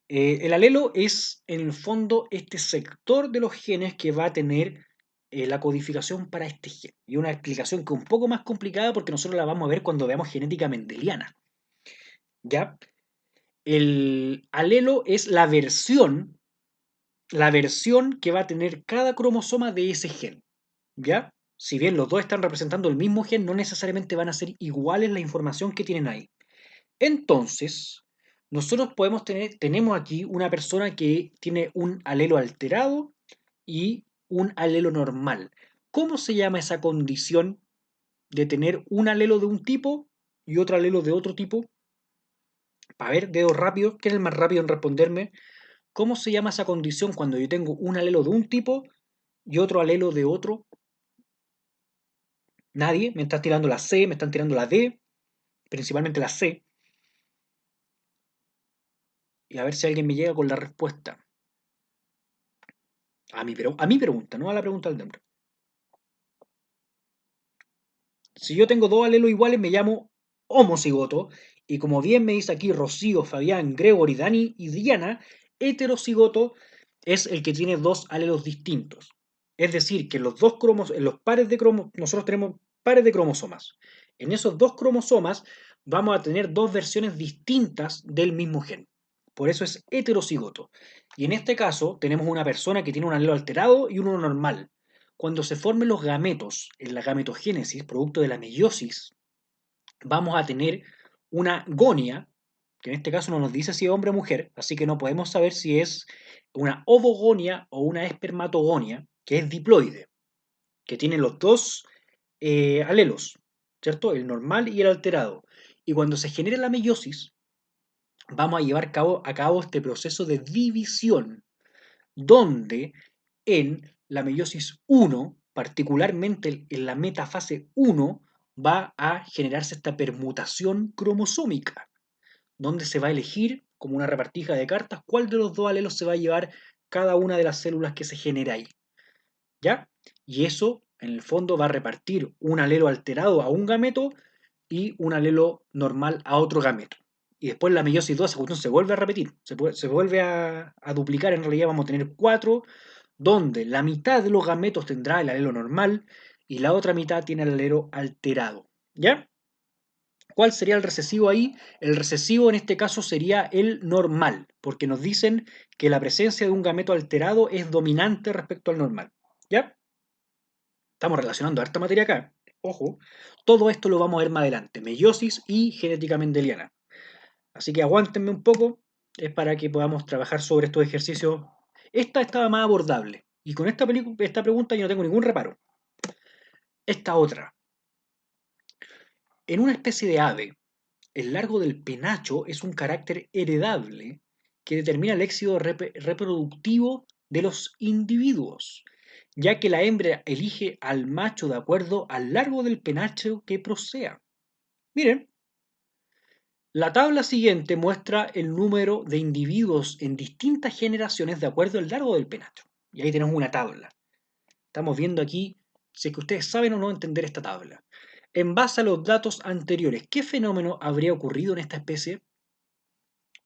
El alelo es, en el fondo, este sector de los genes que va a tener la codificación para este gen. Y una explicación que es un poco más complicada porque nosotros la vamos a ver cuando veamos genética mendeliana. ¿Ya? El alelo es la versión que va a tener cada cromosoma de ese gen. ¿Ya? Si bien los dos están representando el mismo gen, no necesariamente van a ser iguales la información que tienen ahí. Entonces, nosotros tenemos aquí una persona que tiene un alelo alterado y un alelo normal. ¿Cómo se llama esa condición de tener un alelo de un tipo y otro alelo de otro tipo? A ver, dedo rápido, ¿quién es el más rápido en responderme? ¿Cómo se llama esa condición cuando yo tengo un alelo de un tipo y otro alelo de otro? Nadie, me están tirando la C, me están tirando la D, principalmente la C, y a ver si alguien me llega con la respuesta. A mi pregunta, no a la pregunta del nombre. Si yo tengo dos alelos iguales, me llamo homocigoto, y como bien me dice aquí Rocío, Fabián, Gregory, Dani y Diana, heterocigoto es el que tiene dos alelos distintos. Es decir, que en los pares de cromos, nosotros tenemos pares de cromosomas. En esos dos cromosomas vamos a tener dos versiones distintas del mismo gen. Por eso es heterocigoto. Y en este caso tenemos una persona que tiene un alelo alterado y uno normal. Cuando se formen los gametos en la gametogénesis, producto de la meiosis, vamos a tener una gonia, que en este caso no nos dice si es hombre o mujer, así que no podemos saber si es una ovogonia o una espermatogonia, que es diploide, que tiene los dos alelos, ¿cierto? El normal y el alterado. Y cuando se genere la meiosis, vamos a llevar a cabo este proceso de división, donde en la meiosis 1, particularmente en la metafase 1, va a generarse esta permutación cromosómica, donde se va a elegir, como una repartija de cartas, cuál de los dos alelos se va a llevar cada una de las células que se genera ahí. ¿Ya? Y eso, en el fondo, va a repartir un alelo alterado a un gameto y un alelo normal a otro gameto. Y después la meiosis 2, esa cuestión se vuelve a repetir, se vuelve a duplicar. En realidad vamos a tener 4, donde la mitad de los gametos tendrá el alelo normal y la otra mitad tiene el alelo alterado. ¿Ya? ¿Cuál sería el recesivo ahí? El recesivo en este caso sería el normal, porque nos dicen que la presencia de un gameto alterado es dominante respecto al normal. ¿Ya? Estamos relacionando harta materia acá. Ojo, todo esto lo vamos a ver más adelante. Meiosis y genética mendeliana. Así que aguántenme un poco, es para que podamos trabajar sobre estos ejercicios. Esta estaba más abordable. Y con esta pregunta yo no tengo ningún reparo. Esta otra. En una especie de ave, el largo del penacho es un carácter heredable que determina el éxito reproductivo de los individuos, ya que la hembra elige al macho de acuerdo al largo del penacho que posea. Miren, la tabla siguiente muestra el número de individuos en distintas generaciones de acuerdo al largo del penacho. Y ahí tenemos una tabla. Estamos viendo aquí si es que ustedes saben o no entender esta tabla. En base a los datos anteriores, ¿qué fenómeno habría ocurrido en esta especie?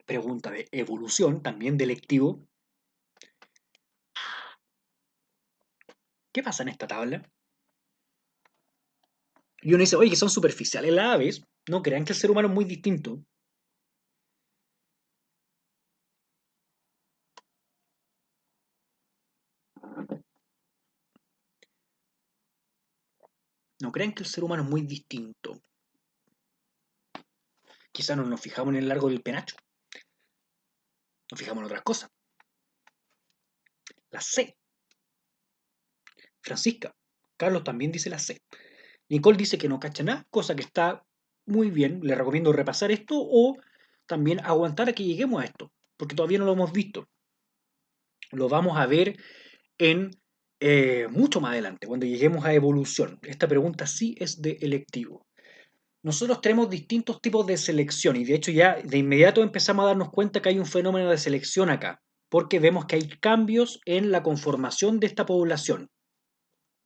Pregunta de evolución, también de lectivo. ¿Qué pasa en esta tabla? Y uno dice, oye, que son superficiales las aves. No crean que el ser humano es muy distinto. No crean que el ser humano es muy distinto. Quizá no nos fijamos en el largo del penacho. Nos fijamos en otras cosas. La C. Francisca. Carlos también dice la C. Nicole dice que no cacha nada, cosa que está muy bien. Le recomiendo repasar esto o también aguantar a que lleguemos a esto, porque todavía no lo hemos visto. Lo vamos a ver en mucho más adelante, cuando lleguemos a evolución. Esta pregunta sí es de electivo. Nosotros tenemos distintos tipos de selección y de hecho ya de inmediato empezamos a darnos cuenta que hay un fenómeno de selección acá, porque vemos que hay cambios en la conformación de esta población.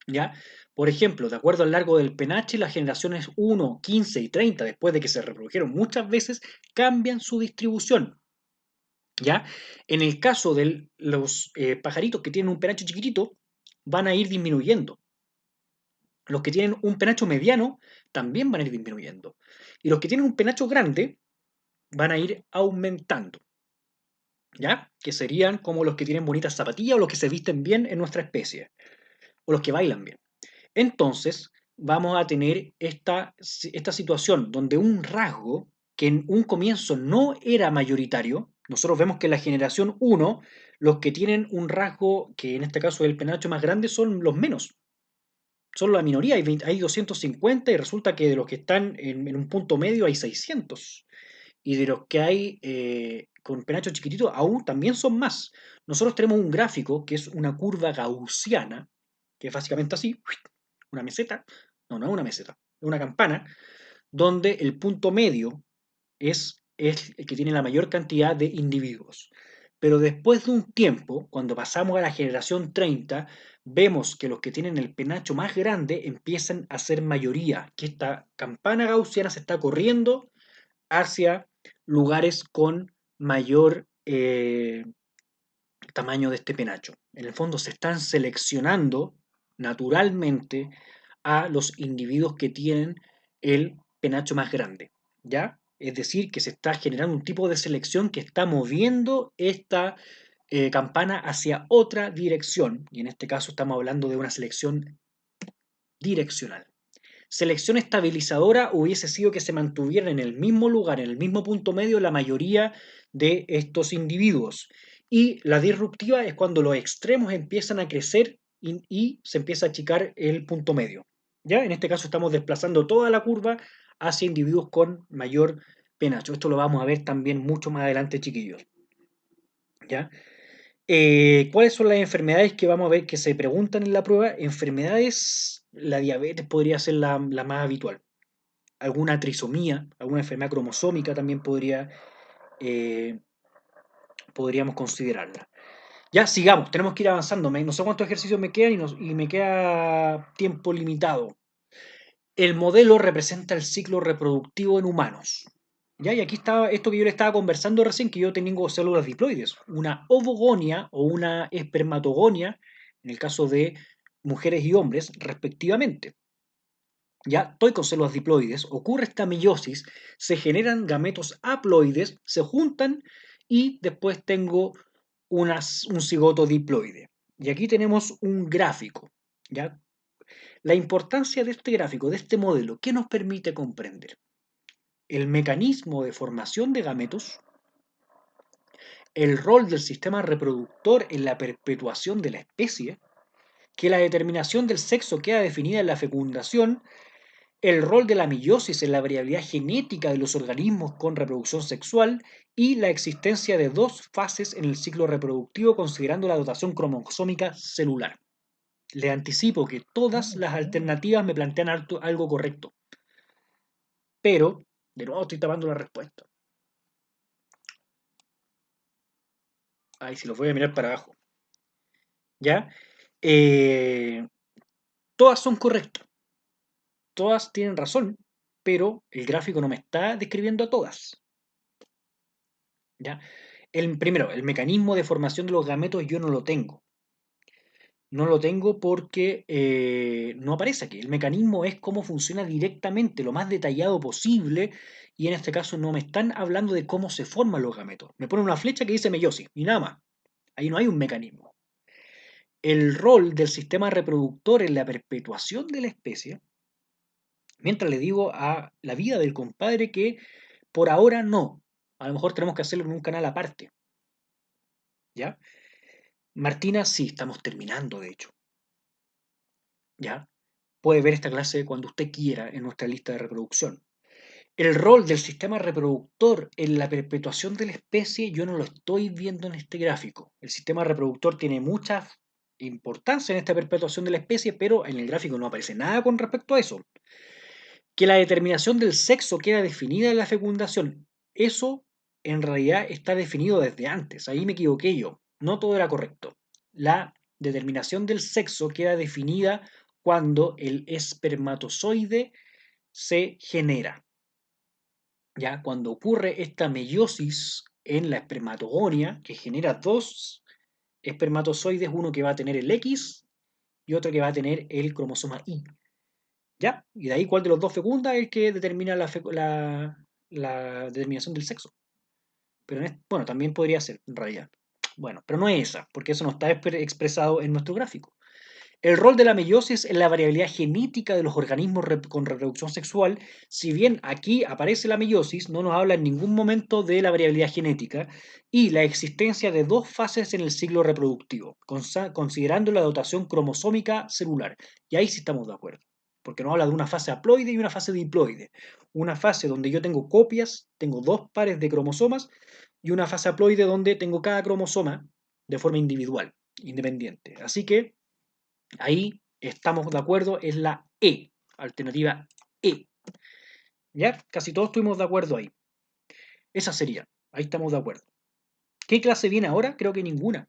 ¿Ya? Por ejemplo, de acuerdo al largo del penache, las generaciones 1, 15 y 30, después de que se reprodujeron muchas veces, cambian su distribución. ¿Ya? En el caso de los pajaritos que tienen un penacho chiquitito, van a ir disminuyendo. Los que tienen un penacho mediano también van a ir disminuyendo. Y los que tienen un penacho grande van a ir aumentando. ¿Ya? Que serían como los que tienen bonitas zapatillas o los que se visten bien en nuestra especie. O los que bailan bien. Entonces, vamos a tener esta situación donde un rasgo que en un comienzo no era mayoritario. Nosotros vemos que en la generación uno los que tienen un rasgo, que en este caso es el penacho más grande, son los menos. Son la minoría, hay 250 y resulta que de los que están en un punto medio hay 600. Y de los que hay con penacho chiquitito aún también son más. Nosotros tenemos un gráfico que es una curva gaussiana, que es básicamente así, una meseta, no es una meseta, es una campana, donde el punto medio es el que tiene la mayor cantidad de individuos. Pero después de un tiempo, cuando pasamos a la generación 30, vemos que los que tienen el penacho más grande empiezan a ser mayoría, que esta campana gaussiana se está corriendo hacia lugares con mayor tamaño de este penacho. En el fondo se están seleccionando naturalmente a los individuos que tienen el penacho más grande, ¿ya? Es decir, que se está generando un tipo de selección que está moviendo esta campana hacia otra dirección, y en este caso estamos hablando de una selección direccional. Selección estabilizadora hubiese sido que se mantuvieran en el mismo lugar, en el mismo punto medio, la mayoría de estos individuos. Y la disruptiva es cuando los extremos empiezan a crecer y se empieza a achicar el punto medio. ¿Ya? En este caso estamos desplazando toda la curva hacia individuos con mayor penacho. Esto lo vamos a ver también mucho más adelante, chiquillos. ¿Ya? ¿Cuáles son las enfermedades que vamos a ver que se preguntan en la prueba? Enfermedades, la diabetes podría ser la más habitual. Alguna trisomía, alguna enfermedad cromosómica también eh, podríamos considerarla. Ya, sigamos, tenemos que ir avanzando. No sé cuántos ejercicios me quedan y me queda tiempo limitado. El modelo representa el ciclo reproductivo en humanos. ¿Ya? Y aquí está esto que yo le estaba conversando recién, que yo tengo células diploides, una ovogonia o una espermatogonia, en el caso de mujeres y hombres, respectivamente. Ya estoy con células diploides, ocurre esta meiosis, se generan gametos haploides, se juntan y después tengo un cigoto diploide. Y aquí tenemos un gráfico. ¿Ya? La importancia de este gráfico, de este modelo, ¿qué nos permite comprender? El mecanismo de formación de gametos, el rol del sistema reproductor en la perpetuación de la especie, que la determinación del sexo queda definida en la fecundación, el rol de la meiosis en la variabilidad genética de los organismos con reproducción sexual y la existencia de dos fases en el ciclo reproductivo considerando la dotación cromosómica celular. Le anticipo que todas las alternativas me plantean algo correcto, pero de nuevo estoy tapando la respuesta. Ahí si los voy a mirar para abajo. ¿Ya? Eh, Todas son correctas, todas tienen razón, pero el gráfico no me está describiendo a todas. ¿Ya? Primero, el mecanismo de formación de los gametos yo no lo tengo. No lo tengo porque no aparece aquí. El mecanismo es cómo funciona directamente, lo más detallado posible, y en este caso no me están hablando de cómo se forman los gametos. Me ponen una flecha que dice meiosis y nada más. Ahí no hay un mecanismo. El rol del sistema reproductor en la perpetuación de la especie, mientras le digo a la vida del compadre que por ahora no. A lo mejor tenemos que hacerlo en un canal aparte. ¿Ya? Martina, sí, estamos terminando, de hecho. ¿Ya? Puede ver esta clase cuando usted quiera en nuestra lista de reproducción. El rol del sistema reproductor en la perpetuación de la especie yo no lo estoy viendo en este gráfico. El sistema reproductor tiene mucha importancia en esta perpetuación de la especie, pero en el gráfico no aparece nada con respecto a eso. Que la determinación del sexo queda definida en la fecundación. Eso en realidad está definido desde antes. Ahí me equivoqué yo. No todo era correcto. La determinación del sexo queda definida cuando el espermatozoide se genera. ¿Ya? Cuando ocurre esta meiosis en la espermatogonia, que genera dos espermatozoides, uno que va a tener el X y otro que va a tener el cromosoma Y. ¿Ya? Y de ahí cuál de los dos fecunda es el que determina la determinación del sexo. Pero bueno, también podría ser, en realidad. Bueno, pero no es esa, porque eso no está expresado en nuestro gráfico. El rol de la meiosis en la variabilidad genética de los organismos con reproducción sexual. Si bien aquí aparece la meiosis, no nos habla en ningún momento de la variabilidad genética y la existencia de dos fases en el ciclo reproductivo, considerando la dotación cromosómica celular. Y ahí sí estamos de acuerdo, porque nos habla de una fase haploide y una fase diploide. Una fase donde yo tengo copias, tengo dos pares de cromosomas, y una fase haploide donde tengo cada cromosoma de forma individual, independiente. Así que ahí estamos de acuerdo, es la E, alternativa E. ¿Ya? Casi todos estuvimos de acuerdo ahí. Esa sería, ahí estamos de acuerdo. ¿Qué clase viene ahora? Creo que ninguna.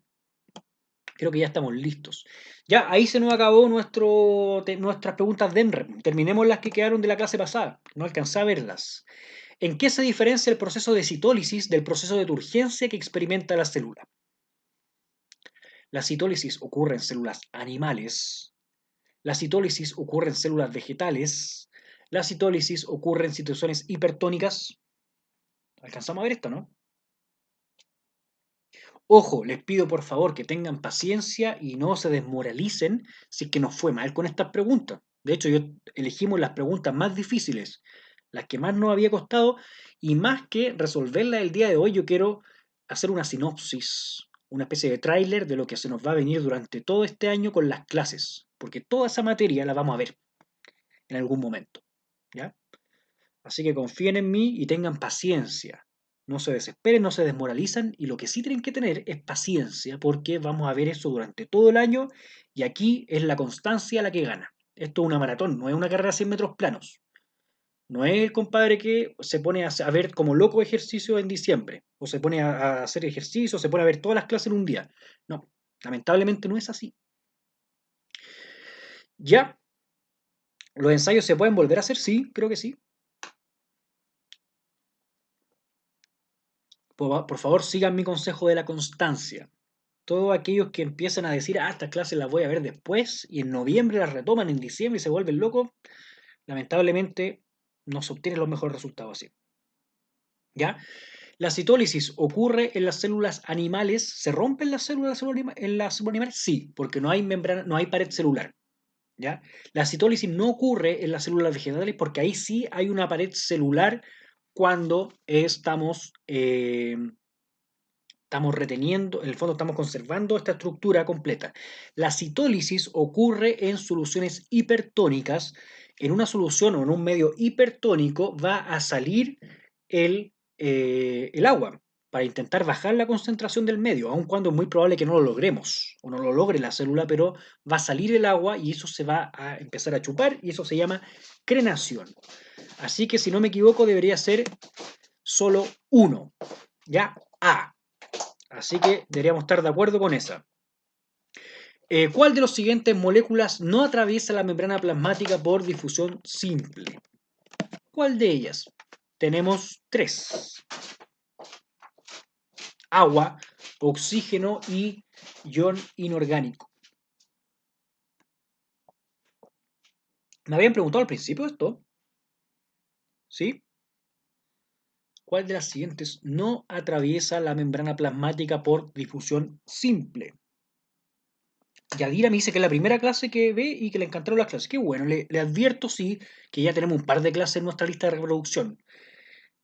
Creo que ya estamos listos. Ya, ahí se nos acabó nuestras preguntas de ENREM. Terminemos las que quedaron de la clase pasada. No alcancé a verlas. ¿En qué se diferencia el proceso de citólisis del proceso de turgencia que experimenta la célula? La citólisis ocurre en células animales. La citólisis ocurre en células vegetales. La citólisis ocurre en situaciones hipertónicas. Alcanzamos a ver esto, ¿no? Ojo, les pido por favor que tengan paciencia y no se desmoralicen si es que nos fue mal con estas preguntas. De hecho, elegimos las preguntas más difíciles, las que más nos había costado, y más que resolverlas el día de hoy, yo quiero hacer una sinopsis, una especie de tráiler de lo que se nos va a venir durante todo este año con las clases, porque toda esa materia la vamos a ver en algún momento, ¿ya? Así que confíen en mí y tengan paciencia. No se desesperen, no se desmoralizan y lo que sí tienen que tener es paciencia porque vamos a ver eso durante todo el año y aquí es la constancia la que gana. Esto es una maratón, no es una carrera a 100 metros planos. No es el compadre que se pone a ver como loco ejercicio en diciembre o se pone a hacer ejercicio, se pone a ver todas las clases en un día. No, lamentablemente no es así. Ya, los ensayos se pueden volver a hacer, sí, creo que sí. Por favor, sigan mi consejo de la constancia. Todos aquellos que empiezan a decir, estas clases las voy a ver después, y en noviembre las retoman en diciembre y se vuelven locos, lamentablemente no se obtienen los mejores resultados así. ¿Ya? La citólisis ocurre en las células animales. ¿Se rompen las células en las células animales? Sí, porque no hay membrana, no hay pared celular. ¿Ya? La citólisis no ocurre en las células vegetales porque ahí sí hay una pared celular cuando estamos reteniendo, en el fondo estamos conservando esta estructura completa. La citólisis ocurre en soluciones hipertónicas. En una solución o en un medio hipertónico va a salir el agua para intentar bajar la concentración del medio, aun cuando es muy probable que no lo logremos o no lo logre la célula, pero va a salir el agua y eso se va a empezar a chupar y eso se llama crenación. Así que si no me equivoco debería ser solo uno, ya A. Así que deberíamos estar de acuerdo con esa. ¿Cuál de las siguientes moléculas no atraviesa la membrana plasmática por difusión simple? ¿Cuál de ellas? Tenemos tres. Agua, oxígeno y ion inorgánico. Me habían preguntado al principio esto. ¿Sí? ¿Cuál de las siguientes no atraviesa la membrana plasmática por difusión simple? Yadira me dice que es la primera clase que ve y que le encantaron las clases. Qué bueno, le advierto, sí, que ya tenemos un par de clases en nuestra lista de reproducción.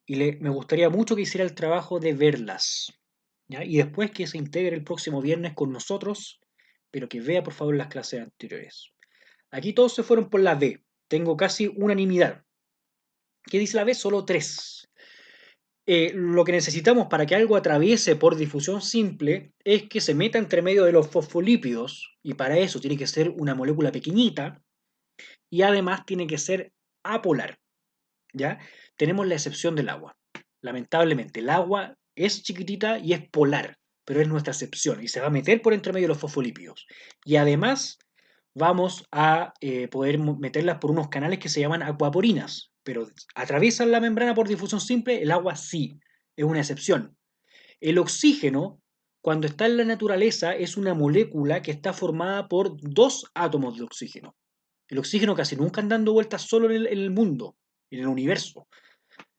Y me gustaría mucho que hiciera el trabajo de verlas. ¿Ya? Y después que se integre el próximo viernes con nosotros, pero que vea por favor las clases anteriores. Aquí todos se fueron por la B. Tengo casi unanimidad. ¿Qué dice la B? Solo tres. Lo que necesitamos para que algo atraviese por difusión simple es que se meta entre medio de los fosfolípidos, y para eso tiene que ser una molécula pequeñita, y además tiene que ser apolar, ¿ya? Tenemos la excepción del agua. Lamentablemente, el agua es chiquitita y es polar, pero es nuestra excepción, y se va a meter por entre medio de los fosfolípidos. Y además vamos a poder meterlas por unos canales que se llaman acuaporinas, pero atraviesan la membrana por difusión simple, el agua sí, es una excepción. El oxígeno, cuando está en la naturaleza, es una molécula que está formada por dos átomos de oxígeno. El oxígeno casi nunca anda dando vueltas solo en el mundo, en el universo.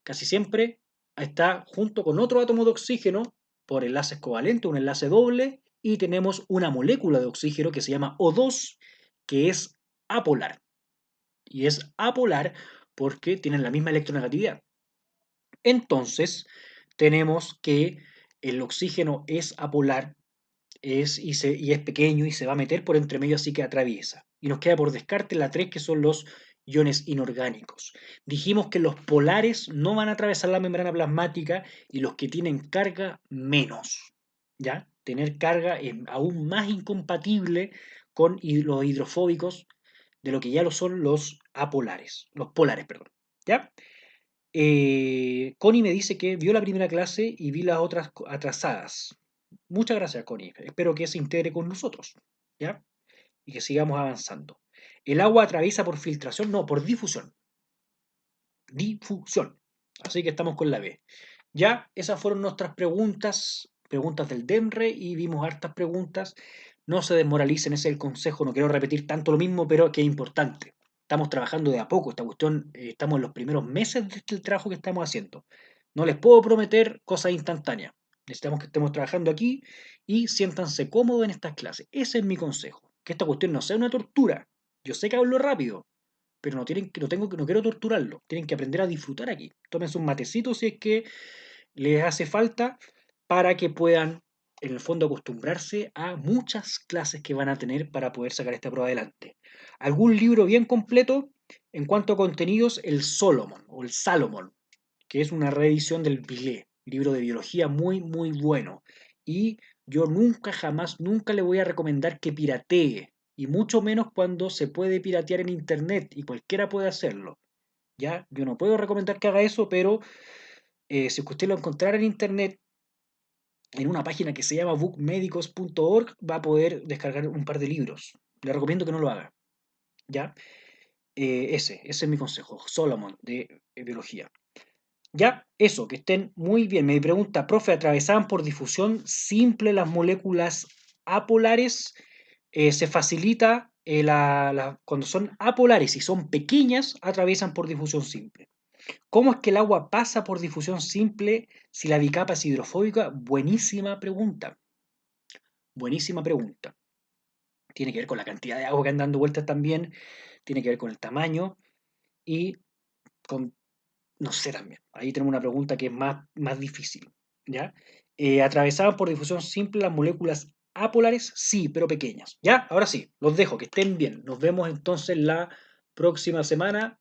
Casi siempre está junto con otro átomo de oxígeno por enlaces covalentes, un enlace doble, y tenemos una molécula de oxígeno que se llama O2 que es apolar. Y es apolar porque tienen la misma electronegatividad. Entonces, tenemos que el oxígeno es apolar y es pequeño y se va a meter por entre medio, así que atraviesa. Y nos queda por descarte la 3, que son los iones inorgánicos. Dijimos que los polares no van a atravesar la membrana plasmática y los que tienen carga menos. ¿Ya? Tener carga es aún más incompatible con los hidrofóbicos de lo que ya lo son los apolares, los polares, perdón. ¿Ya? Connie me dice que vio la primera clase y vi las otras atrasadas. Muchas gracias, Connie. Espero que se integre con nosotros, ¿ya? Y que sigamos avanzando. ¿El agua atraviesa por filtración? No, por difusión. Difusión. Así que estamos con la B. Ya, esas fueron nuestras preguntas del DEMRE, y vimos hartas preguntas. No se desmoralicen, ese es el consejo. No quiero repetir tanto lo mismo, pero que es importante. Estamos trabajando de a poco. Esta cuestión, estamos en los primeros meses del trabajo que estamos haciendo. No les puedo prometer cosas instantáneas. Necesitamos que estemos trabajando aquí y siéntanse cómodos en estas clases. Ese es mi consejo. Que esta cuestión no sea una tortura. Yo sé que hablo rápido, pero no quiero torturarlo. Tienen que aprender a disfrutar aquí. Tómense un matecito si es que les hace falta, para que puedan, en el fondo, acostumbrarse a muchas clases que van a tener para poder sacar esta prueba adelante. Algún libro bien completo en cuanto a contenidos, el Solomon o el Salomon, que es una reedición del Bilé, libro de biología muy, muy bueno. Y yo nunca, jamás, nunca le voy a recomendar que piratee, y mucho menos cuando se puede piratear en internet y cualquiera puede hacerlo. ¿Ya? Yo no puedo recomendar que haga eso, pero si usted lo encontrara en internet, en una página que se llama bookmedicos.org, va a poder descargar un par de libros. Le recomiendo que no lo haga. ¿Ya? Ese es mi consejo. Solomon, de biología. Ya, eso, que estén muy bien. Me pregunta, profe, ¿atravesaban por difusión simple las moléculas apolares? Se facilita cuando son apolares y son pequeñas, atraviesan por difusión simple. ¿Cómo es que el agua pasa por difusión simple si la bicapa es hidrofóbica? Buenísima pregunta. Buenísima pregunta. Tiene que ver con la cantidad de agua que anda dando vueltas también, tiene que ver con el tamaño y con, no sé también. Ahí tenemos una pregunta que es más difícil. ¿Ya? ¿Atravesaban por difusión simple las moléculas apolares? Sí, pero pequeñas. ¿Ya? Ahora sí, los dejo, que estén bien. Nos vemos entonces la próxima semana.